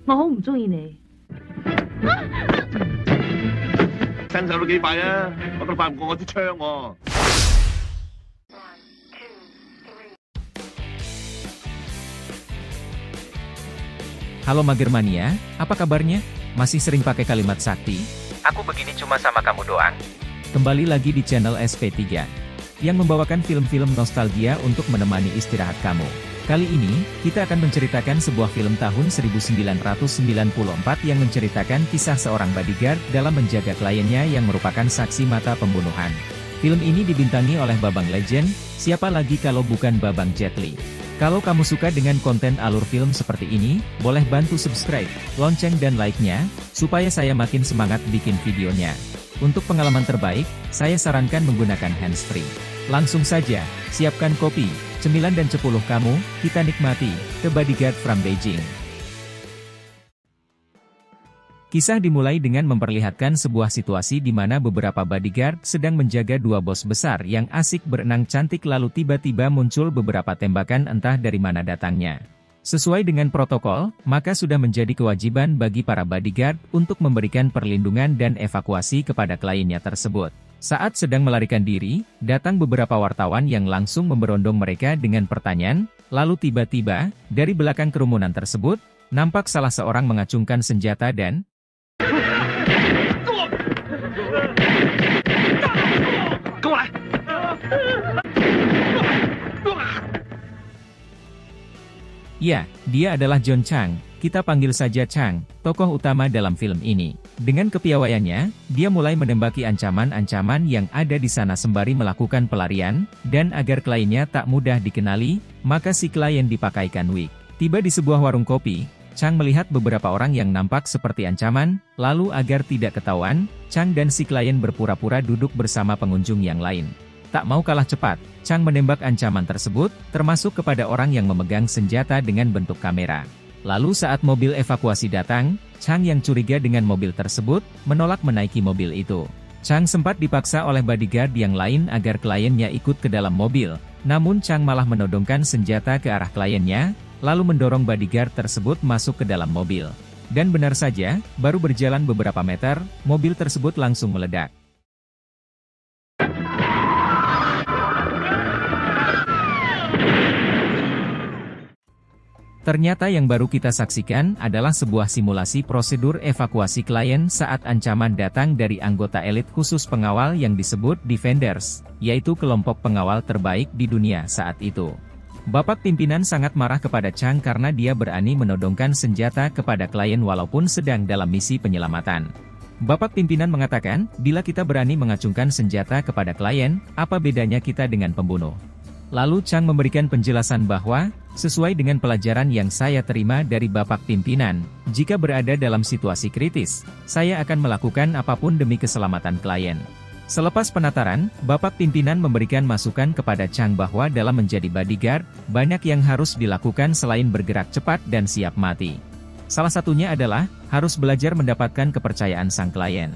我好唔中意你。身手都幾快啊！我都快唔過我支槍喎。Halo Magermania, apa kabarnya? Masih sering pakai kalimat sakti? Aku begini cuma sama kamu doang. Kembali lagi di channel SP3, yang membawakan film-film nostalgia untuk menemani istirahat kamu. Kali ini, kita akan menceritakan sebuah film tahun 1994 yang menceritakan kisah seorang bodyguard dalam menjaga kliennya yang merupakan saksi mata pembunuhan. Film ini dibintangi oleh Babang Legend, siapa lagi kalau bukan Babang Jet Li. Kalau kamu suka dengan konten alur film seperti ini, boleh bantu subscribe, lonceng dan like-nya, supaya saya makin semangat bikin videonya. Untuk pengalaman terbaik, saya sarankan menggunakan handsfree. Langsung saja, siapkan kopi, cemilan dan cepuloh kamu, kita nikmati The Bodyguard from Beijing. Kisah dimulai dengan memperlihatkan sebuah situasi di mana beberapa bodyguard sedang menjaga dua bos besar yang asik berenang cantik lalu tiba-tiba muncul beberapa tembakan entah dari mana datangnya. Sesuai dengan protokol, maka sudah menjadi kewajiban bagi para bodyguard untuk memberikan perlindungan dan evakuasi kepada kliennya tersebut. Saat sedang melarikan diri, datang beberapa wartawan yang langsung memberondong mereka dengan pertanyaan, lalu tiba-tiba, dari belakang kerumunan tersebut, nampak salah seorang mengacungkan senjata dan ya, dia adalah John Chang, kita panggil saja Chang, tokoh utama dalam film ini. Dengan kepiawaiannya, dia mulai menembaki ancaman-ancaman yang ada di sana sembari melakukan pelarian, dan agar kliennya tak mudah dikenali, maka si klien dipakaikan wig. Tiba di sebuah warung kopi, Chang melihat beberapa orang yang nampak seperti ancaman, lalu agar tidak ketahuan, Chang dan si klien berpura-pura duduk bersama pengunjung yang lain. Tak mau kalah cepat, Chang menembak ancaman tersebut, termasuk kepada orang yang memegang senjata dengan bentuk kamera. Lalu saat mobil evakuasi datang, Chang yang curiga dengan mobil tersebut, menolak menaiki mobil itu. Chang sempat dipaksa oleh bodyguard yang lain agar kliennya ikut ke dalam mobil, namun Chang malah menodongkan senjata ke arah kliennya, lalu mendorong bodyguard tersebut masuk ke dalam mobil. Dan benar saja, baru berjalan beberapa meter, mobil tersebut langsung meledak. Ternyata yang baru kita saksikan adalah sebuah simulasi prosedur evakuasi klien saat ancaman datang dari anggota elit khusus pengawal yang disebut Defenders, yaitu kelompok pengawal terbaik di dunia saat itu. Bapak pimpinan sangat marah kepada Chang karena dia berani menodongkan senjata kepada klien walaupun sedang dalam misi penyelamatan. Bapak pimpinan mengatakan, bila kita berani mengacungkan senjata kepada klien, apa bedanya kita dengan pembunuh? Lalu Chang memberikan penjelasan bahwa, sesuai dengan pelajaran yang saya terima dari Bapak pimpinan, jika berada dalam situasi kritis, saya akan melakukan apapun demi keselamatan klien. Selepas penataran, Bapak pimpinan memberikan masukan kepada Chang bahwa dalam menjadi bodyguard, banyak yang harus dilakukan selain bergerak cepat dan siap mati. Salah satunya adalah, harus belajar mendapatkan kepercayaan sang klien.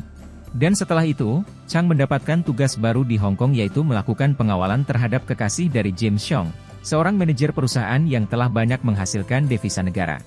Dan setelah itu, Chang mendapatkan tugas baru di Hong Kong yaitu melakukan pengawalan terhadap kekasih dari James Xiong, seorang manajer perusahaan yang telah banyak menghasilkan devisa negara.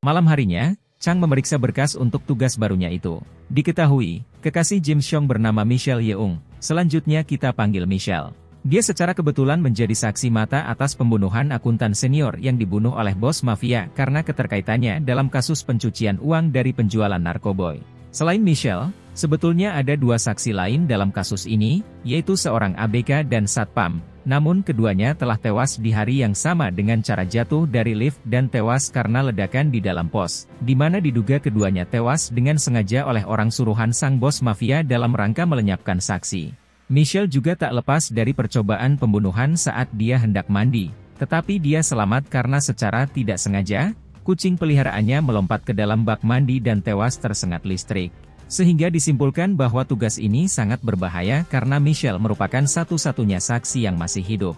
Malam harinya, Chang memeriksa berkas untuk tugas barunya itu. Diketahui, kekasih James Xiong bernama Michelle Yeung, selanjutnya kita panggil Michelle. Dia secara kebetulan menjadi saksi mata atas pembunuhan akuntan senior yang dibunuh oleh bos mafia karena keterkaitannya dalam kasus pencucian uang dari penjualan narkoboy. Selain Michelle, sebetulnya ada dua saksi lain dalam kasus ini, yaitu seorang ABK dan Satpam. Namun keduanya telah tewas di hari yang sama dengan cara jatuh dari lift dan tewas karena ledakan di dalam pos, di mana diduga keduanya tewas dengan sengaja oleh orang suruhan sang bos mafia dalam rangka melenyapkan saksi. Michelle juga tak lepas dari percobaan pembunuhan saat dia hendak mandi, tetapi dia selamat karena secara tidak sengaja, kucing peliharaannya melompat ke dalam bak mandi dan tewas tersengat listrik. Sehingga disimpulkan bahwa tugas ini sangat berbahaya karena Michelle merupakan satu-satunya saksi yang masih hidup.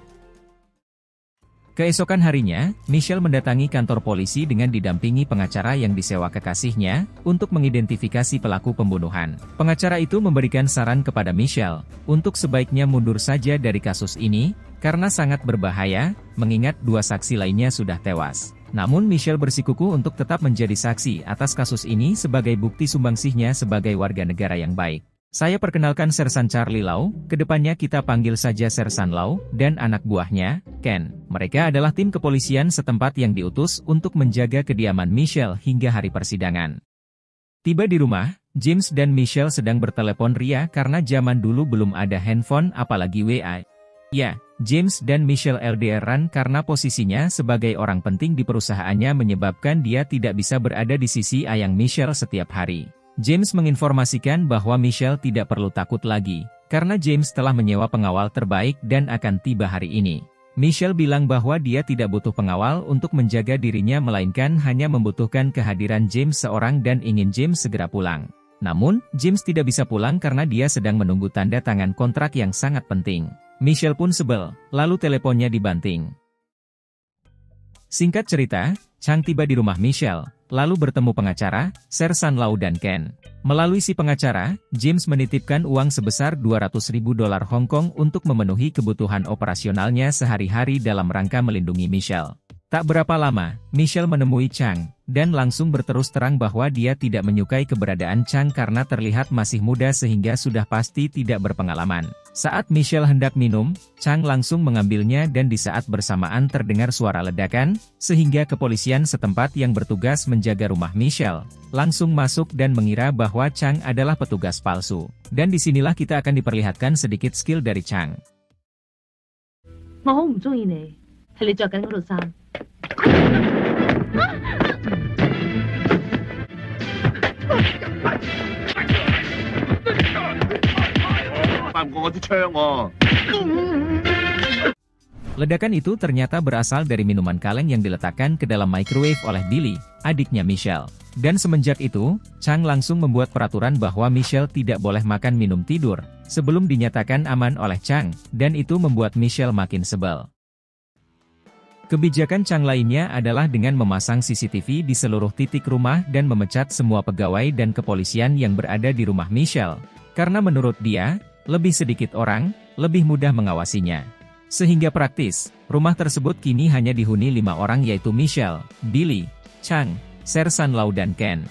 Keesokan harinya, Michelle mendatangi kantor polisi dengan didampingi pengacara yang disewa kekasihnya, untuk mengidentifikasi pelaku pembunuhan. Pengacara itu memberikan saran kepada Michelle, untuk sebaiknya mundur saja dari kasus ini, karena sangat berbahaya, mengingat dua saksi lainnya sudah tewas. Namun Michelle bersikukuh untuk tetap menjadi saksi atas kasus ini sebagai bukti sumbangsihnya sebagai warga negara yang baik. Saya perkenalkan Sersan Charlie Lau, kedepannya kita panggil saja Sersan Lau, dan anak buahnya, Ken. Mereka adalah tim kepolisian setempat yang diutus untuk menjaga kediaman Michelle hingga hari persidangan. Tiba di rumah, James dan Michelle sedang bertelepon ria karena zaman dulu belum ada handphone apalagi WA. Ya, James dan Michelle LDR-an karena posisinya sebagai orang penting di perusahaannya menyebabkan dia tidak bisa berada di sisi ayang Michelle setiap hari. James menginformasikan bahwa Michelle tidak perlu takut lagi, karena James telah menyewa pengawal terbaik dan akan tiba hari ini. Michelle bilang bahwa dia tidak butuh pengawal untuk menjaga dirinya melainkan hanya membutuhkan kehadiran James seorang dan ingin James segera pulang. Namun, James tidak bisa pulang karena dia sedang menunggu tanda tangan kontrak yang sangat penting. Michelle pun sebel, lalu teleponnya dibanting. Singkat cerita, Chang tiba di rumah Michelle, lalu bertemu pengacara, Sersan Lau dan Ken. Melalui si pengacara, James menitipkan uang sebesar 200.000 dolar Hong Kong untuk memenuhi kebutuhan operasionalnya sehari-hari dalam rangka melindungi Michelle. Tak berapa lama, Michelle menemui Chang, dan langsung berterus terang bahwa dia tidak menyukai keberadaan Chang karena terlihat masih muda sehingga sudah pasti tidak berpengalaman. Saat Michelle hendak minum, Chang langsung mengambilnya dan di saat bersamaan terdengar suara ledakan, sehingga kepolisian setempat yang bertugas menjaga rumah Michelle, langsung masuk dan mengira bahwa Chang adalah petugas palsu. Dan disinilah kita akan diperlihatkan sedikit skill dari Chang. 我好唔中意你，係你着緊嗰套衫。 快唔過我支槍喎！ Ledakan itu ternyata berasal dari minuman kaleng yang diletakkan ke dalam microwave oleh Billy, adiknya Michelle. Dan semenjak itu, Chang langsung membuat peraturan bahwa Michelle tidak boleh makan minum tidur, sebelum dinyatakan aman oleh Chang, dan itu membuat Michelle makin sebel. Kebijakan Chang lainnya adalah dengan memasang CCTV di seluruh titik rumah dan memecat semua pegawai dan kepolisian yang berada di rumah Michelle. Karena menurut dia, lebih sedikit orang, lebih mudah mengawasinya. Sehingga praktis, rumah tersebut kini hanya dihuni 5 orang yaitu Michelle, Billy, Chang, Sersan Lau dan Ken.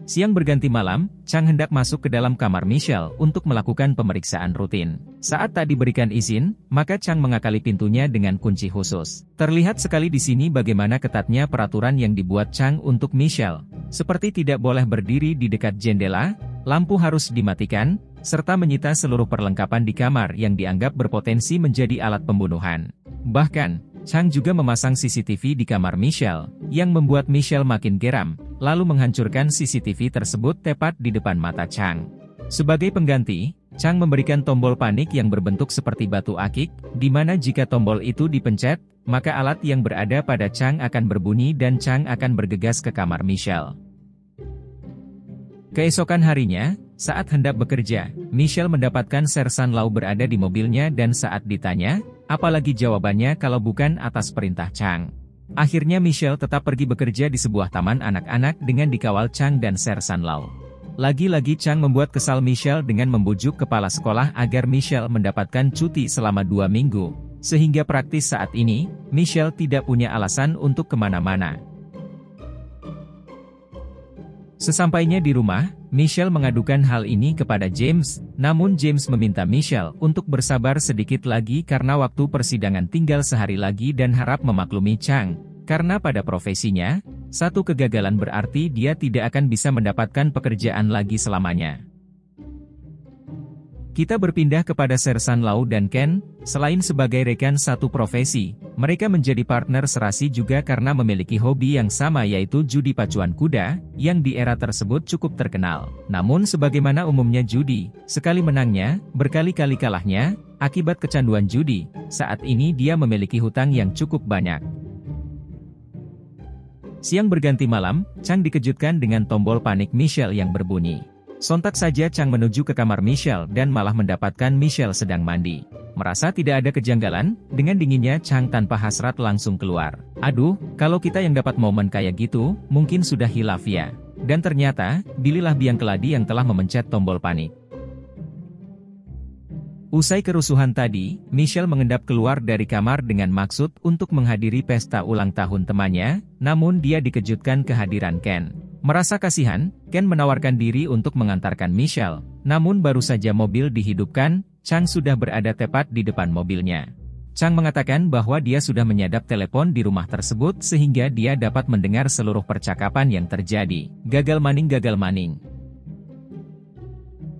Siang berganti malam, Chang hendak masuk ke dalam kamar Michelle untuk melakukan pemeriksaan rutin. Saat tak diberikan izin, maka Chang mengakali pintunya dengan kunci khusus. Terlihat sekali di sini bagaimana ketatnya peraturan yang dibuat Chang untuk Michelle. Seperti tidak boleh berdiri di dekat jendela, lampu harus dimatikan, serta menyita seluruh perlengkapan di kamar yang dianggap berpotensi menjadi alat pembunuhan. Bahkan, Chang juga memasang CCTV di kamar Michelle, yang membuat Michelle makin geram, lalu menghancurkan CCTV tersebut tepat di depan mata Chang. Sebagai pengganti, Chang memberikan tombol panik yang berbentuk seperti batu akik, di mana jika tombol itu dipencet, maka alat yang berada pada Chang akan berbunyi dan Chang akan bergegas ke kamar Michelle. Keesokan harinya, saat hendak bekerja, Michelle mendapatkan Sersan Lau berada di mobilnya dan saat ditanya, apalagi jawabannya kalau bukan atas perintah Chang. Akhirnya Michelle tetap pergi bekerja di sebuah taman anak-anak dengan dikawal Chang dan Sersan Lau. Lagi-lagi Chang membuat kesal Michelle dengan membujuk kepala sekolah agar Michelle mendapatkan cuti selama 2 minggu. Sehingga praktis saat ini, Michelle tidak punya alasan untuk kemana-mana. Sesampainya di rumah, Michelle mengadukan hal ini kepada James, namun James meminta Michelle untuk bersabar sedikit lagi karena waktu persidangan tinggal sehari lagi dan harap memaklumi Chang, karena pada profesinya, satu kegagalan berarti dia tidak akan bisa mendapatkan pekerjaan lagi selamanya. Kita berpindah kepada Sersan Lau dan Ken, selain sebagai rekan satu profesi, mereka menjadi partner serasi juga karena memiliki hobi yang sama yaitu judi pacuan kuda, yang di era tersebut cukup terkenal. Namun sebagaimana umumnya judi, sekali menangnya, berkali-kali kalahnya, akibat kecanduan judi, saat ini dia memiliki hutang yang cukup banyak. Siang berganti malam, Chang dikejutkan dengan tombol panik Michelle yang berbunyi. Sontak saja Chang menuju ke kamar Michelle dan malah mendapatkan Michelle sedang mandi. Merasa tidak ada kejanggalan, dengan dinginnya Chang tanpa hasrat langsung keluar. Aduh, kalau kita yang dapat momen kayak gitu, mungkin sudah hilaf ya. Dan ternyata, Billy lah biang keladi yang telah memencet tombol panik. Usai kerusuhan tadi, Michelle mengendap keluar dari kamar dengan maksud untuk menghadiri pesta ulang tahun temannya, namun dia dikejutkan kehadiran Ken. Merasa kasihan, Ken menawarkan diri untuk mengantarkan Michelle, namun baru saja mobil dihidupkan, Chang sudah berada tepat di depan mobilnya. Chang mengatakan bahwa dia sudah menyadap telepon di rumah tersebut sehingga dia dapat mendengar seluruh percakapan yang terjadi. Gagal maning.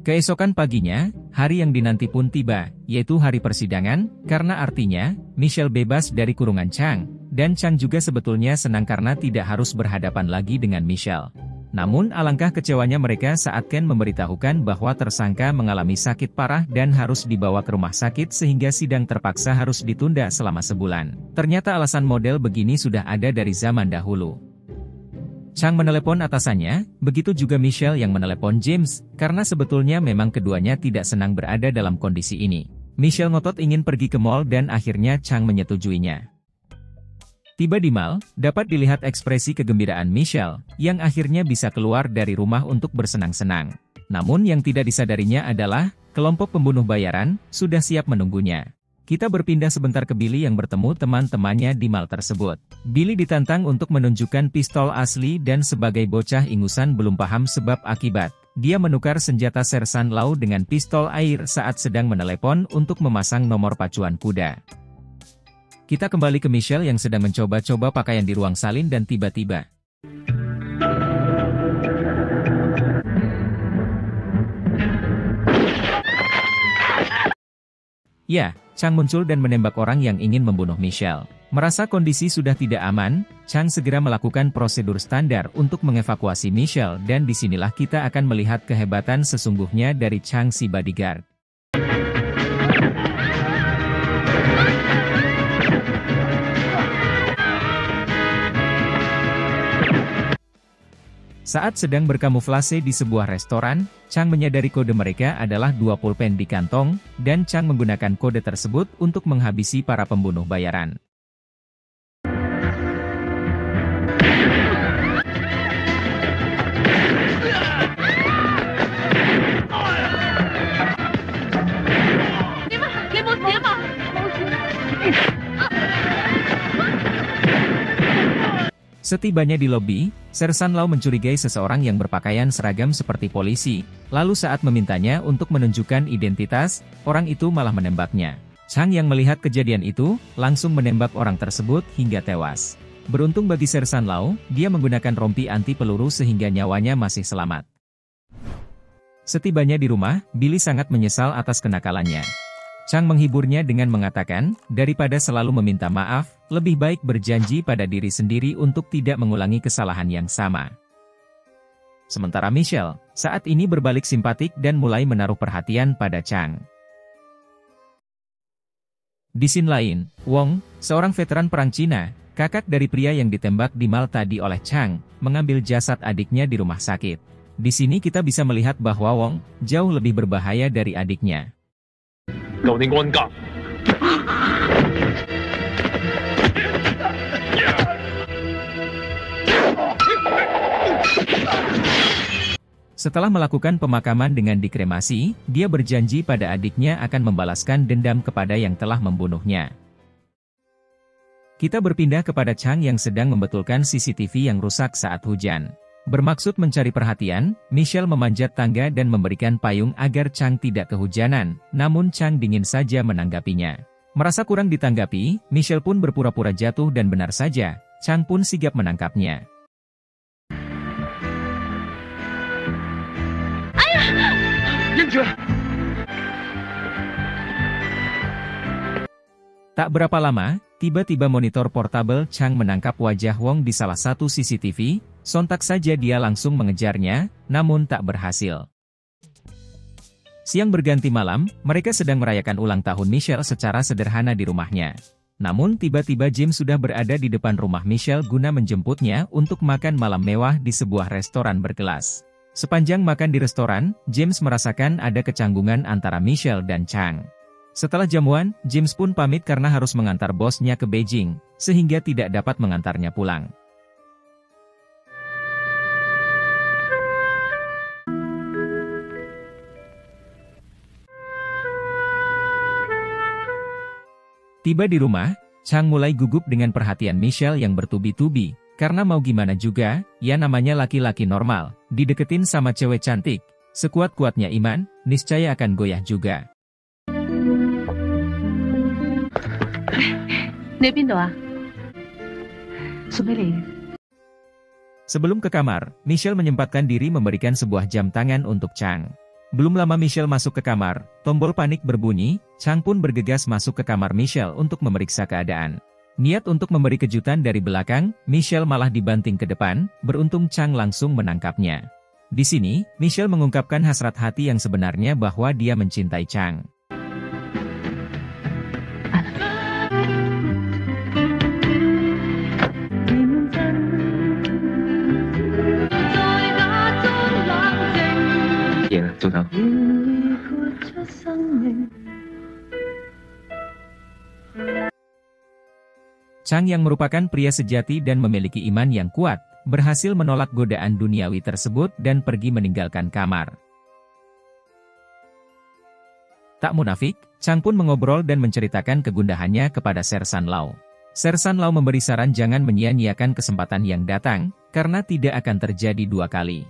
Keesokan paginya, hari yang dinanti pun tiba, yaitu hari persidangan, karena artinya, Michelle bebas dari kurungan Chang, dan Chang juga sebetulnya senang karena tidak harus berhadapan lagi dengan Michelle. Namun alangkah kecewanya mereka saat Ken memberitahukan bahwa tersangka mengalami sakit parah dan harus dibawa ke rumah sakit sehingga sidang terpaksa harus ditunda selama sebulan. Ternyata alasan model begini sudah ada dari zaman dahulu. Chang menelepon atasannya, begitu juga Michelle yang menelepon James, karena sebetulnya memang keduanya tidak senang berada dalam kondisi ini. Michelle ngotot ingin pergi ke mall dan akhirnya Chang menyetujuinya. Tiba di mall, dapat dilihat ekspresi kegembiraan Michelle, yang akhirnya bisa keluar dari rumah untuk bersenang-senang. Namun yang tidak disadarinya adalah, kelompok pembunuh bayaran, sudah siap menunggunya. Kita berpindah sebentar ke Billy yang bertemu teman-temannya di mall tersebut. Billy ditantang untuk menunjukkan pistol asli dan sebagai bocah ingusan belum paham sebab akibat. Dia menukar senjata Sersan Lau dengan pistol air saat sedang menelepon untuk memasang nomor pacuan kuda. Kita kembali ke Michelle yang sedang mencoba-coba pakaian di ruang salin dan tiba-tiba. Ya, Chang muncul dan menembak orang yang ingin membunuh Michelle. Merasa kondisi sudah tidak aman, Chang segera melakukan prosedur standar untuk mengevakuasi Michelle dan disinilah kita akan melihat kehebatan sesungguhnya dari Chang si bodyguard. Saat sedang berkamuflase di sebuah restoran, Chang menyadari kode mereka adalah 2 pulpen di kantong, dan Chang menggunakan kode tersebut untuk menghabisi para pembunuh bayaran. Setibanya di lobi, Sersan Lau mencurigai seseorang yang berpakaian seragam seperti polisi, lalu saat memintanya untuk menunjukkan identitas, orang itu malah menembaknya. Chang yang melihat kejadian itu, langsung menembak orang tersebut hingga tewas. Beruntung bagi Sersan Lau, dia menggunakan rompi anti peluru sehingga nyawanya masih selamat. Setibanya di rumah, Billy sangat menyesal atas kenakalannya. Chang menghiburnya dengan mengatakan, daripada selalu meminta maaf, lebih baik berjanji pada diri sendiri untuk tidak mengulangi kesalahan yang sama. Sementara Michelle, saat ini berbalik simpatik dan mulai menaruh perhatian pada Chang. Di scene lain, Wong, seorang veteran perang Cina, kakak dari pria yang ditembak di mall tadi oleh Chang, mengambil jasad adiknya di rumah sakit. Di sini kita bisa melihat bahwa Wong, jauh lebih berbahaya dari adiknya. Setelah melakukan pemakaman dengan dikremasi, dia berjanji pada adiknya akan membalaskan dendam kepada yang telah membunuhnya. Kita berpindah kepada Chang yang sedang membetulkan CCTV yang rusak saat hujan. Bermaksud mencari perhatian, Michelle memanjat tangga dan memberikan payung agar Chang tidak kehujanan, namun Chang dingin saja menanggapinya. Merasa kurang ditanggapi, Michelle pun berpura-pura jatuh dan benar saja, Chang pun sigap menangkapnya. Tak berapa lama, tiba-tiba monitor portabel Chang menangkap wajah Wong di salah satu CCTV, sontak saja dia langsung mengejarnya, namun tak berhasil. Siang berganti malam, mereka sedang merayakan ulang tahun Michelle secara sederhana di rumahnya. Namun tiba-tiba James sudah berada di depan rumah Michelle guna menjemputnya untuk makan malam mewah di sebuah restoran berkelas. Sepanjang makan di restoran, James merasakan ada kecanggungan antara Michelle dan Chang. Setelah jamuan, James pun pamit karena harus mengantar bosnya ke Beijing, sehingga tidak dapat mengantarnya pulang. Tiba di rumah, Chang mulai gugup dengan perhatian Michelle yang bertubi-tubi, karena mau gimana juga, ya namanya laki-laki normal, dideketin sama cewek cantik, sekuat-kuatnya iman, niscaya akan goyah juga. 내빈도와 수메리. Sebelum ke kamar, Michelle menyempatkan diri memberikan sebuah jam tangan untuk Chang. Belum lama Michelle masuk ke kamar, tombol panik berbunyi, Chang pun bergegas masuk ke kamar Michelle untuk memeriksa keadaan. Niat untuk memberi kejutan dari belakang, Michelle malah dibanting ke depan, beruntung Chang langsung menangkapnya. Di sini, Michelle mengungkapkan hasrat hati yang sebenarnya bahwa dia mencintai Chang. Chang yang merupakan pria sejati dan memiliki iman yang kuat, berhasil menolak godaan duniawi tersebut dan pergi meninggalkan kamar. Tak munafik, Chang pun mengobrol dan menceritakan kegundahannya kepada Sersan Lau. Sersan Lau memberi saran jangan menyia-nyiakan kesempatan yang datang, karena tidak akan terjadi dua kali.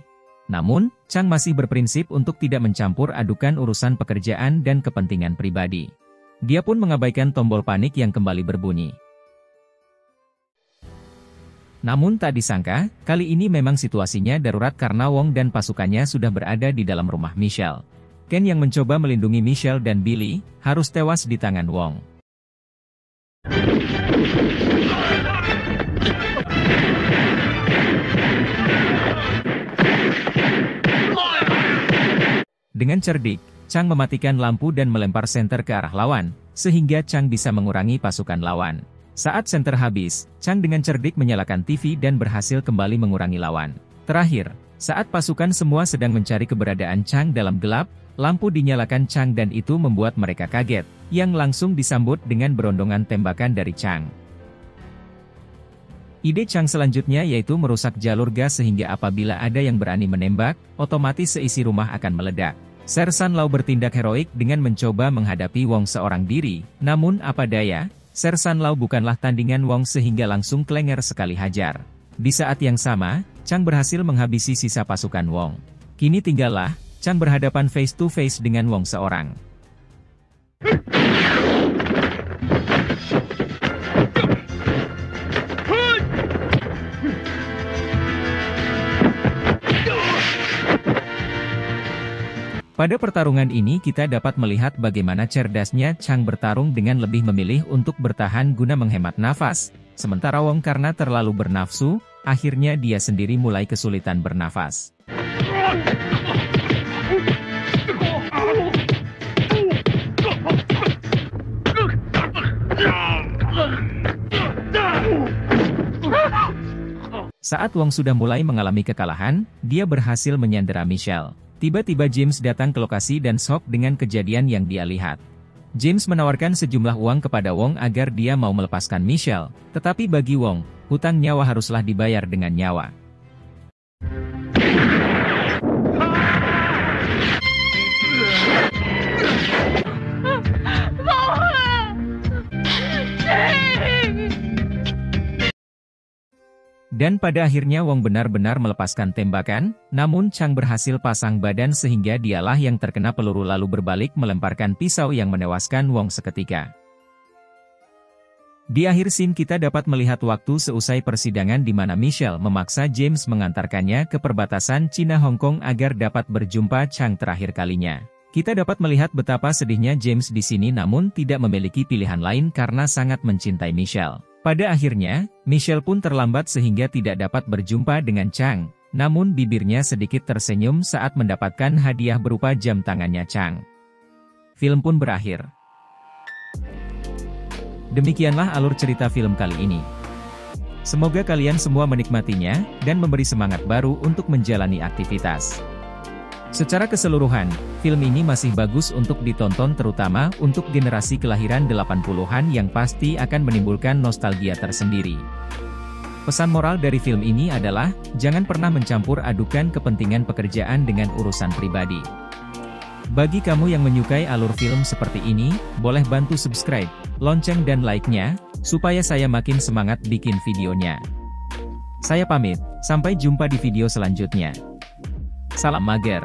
Namun, Chang masih berprinsip untuk tidak mencampur adukan urusan pekerjaan dan kepentingan pribadi. Dia pun mengabaikan tombol panik yang kembali berbunyi. Namun tak disangka, kali ini memang situasinya darurat karena Wong dan pasukannya sudah berada di dalam rumah Michelle. Ken yang mencoba melindungi Michelle dan Billy, harus tewas di tangan Wong. Dengan cerdik, Chang mematikan lampu dan melempar senter ke arah lawan, sehingga Chang bisa mengurangi pasukan lawan. Saat senter habis, Chang dengan cerdik menyalakan TV dan berhasil kembali mengurangi lawan. Terakhir, saat pasukan semua sedang mencari keberadaan Chang dalam gelap, lampu dinyalakan Chang dan itu membuat mereka kaget, yang langsung disambut dengan berondongan tembakan dari Chang. Ide Chang selanjutnya yaitu merusak jalur gas sehingga apabila ada yang berani menembak, otomatis seisi rumah akan meledak. Sersan Lau bertindak heroik dengan mencoba menghadapi Wong seorang diri, namun apa daya, Sersan Lau bukanlah tandingan Wong sehingga langsung klenger sekali hajar. Di saat yang sama, Chang berhasil menghabisi sisa pasukan Wong. Kini tinggallah, Chang berhadapan face to face dengan Wong seorang. Pada pertarungan ini kita dapat melihat bagaimana cerdasnya Chang bertarung dengan lebih memilih untuk bertahan guna menghemat nafas, sementara Wong karena terlalu bernafsu, akhirnya dia sendiri mulai kesulitan bernafas. Saat Wong sudah mulai mengalami kekalahan, dia berhasil menyandera Michelle. Tiba-tiba James datang ke lokasi dan shock dengan kejadian yang dia lihat. James menawarkan sejumlah uang kepada Wong agar dia mau melepaskan Michelle, tetapi bagi Wong, hutang nyawa haruslah dibayar dengan nyawa. Dan pada akhirnya Wong benar-benar melepaskan tembakan, namun Chang berhasil pasang badan sehingga dialah yang terkena peluru lalu berbalik melemparkan pisau yang menewaskan Wong seketika. Di akhir scene kita dapat melihat waktu seusai persidangan di mana Michelle memaksa James mengantarkannya ke perbatasan Cina-Hong Kong agar dapat berjumpa Chang terakhir kalinya. Kita dapat melihat betapa sedihnya James di sini namun tidak memiliki pilihan lain karena sangat mencintai Michelle. Pada akhirnya, Michelle pun terlambat sehingga tidak dapat berjumpa dengan Chang, namun bibirnya sedikit tersenyum saat mendapatkan hadiah berupa jam tangannya Chang. Film pun berakhir. Demikianlah alur cerita film kali ini. Semoga kalian semua menikmatinya, dan memberi semangat baru untuk menjalani aktivitas. Secara keseluruhan, film ini masih bagus untuk ditonton terutama untuk generasi kelahiran 80-an yang pasti akan menimbulkan nostalgia tersendiri. Pesan moral dari film ini adalah, jangan pernah mencampur adukan kepentingan pekerjaan dengan urusan pribadi. Bagi kamu yang menyukai alur film seperti ini, boleh bantu subscribe, lonceng dan like-nya, supaya saya makin semangat bikin videonya. Saya pamit, sampai jumpa di video selanjutnya. Salam mager.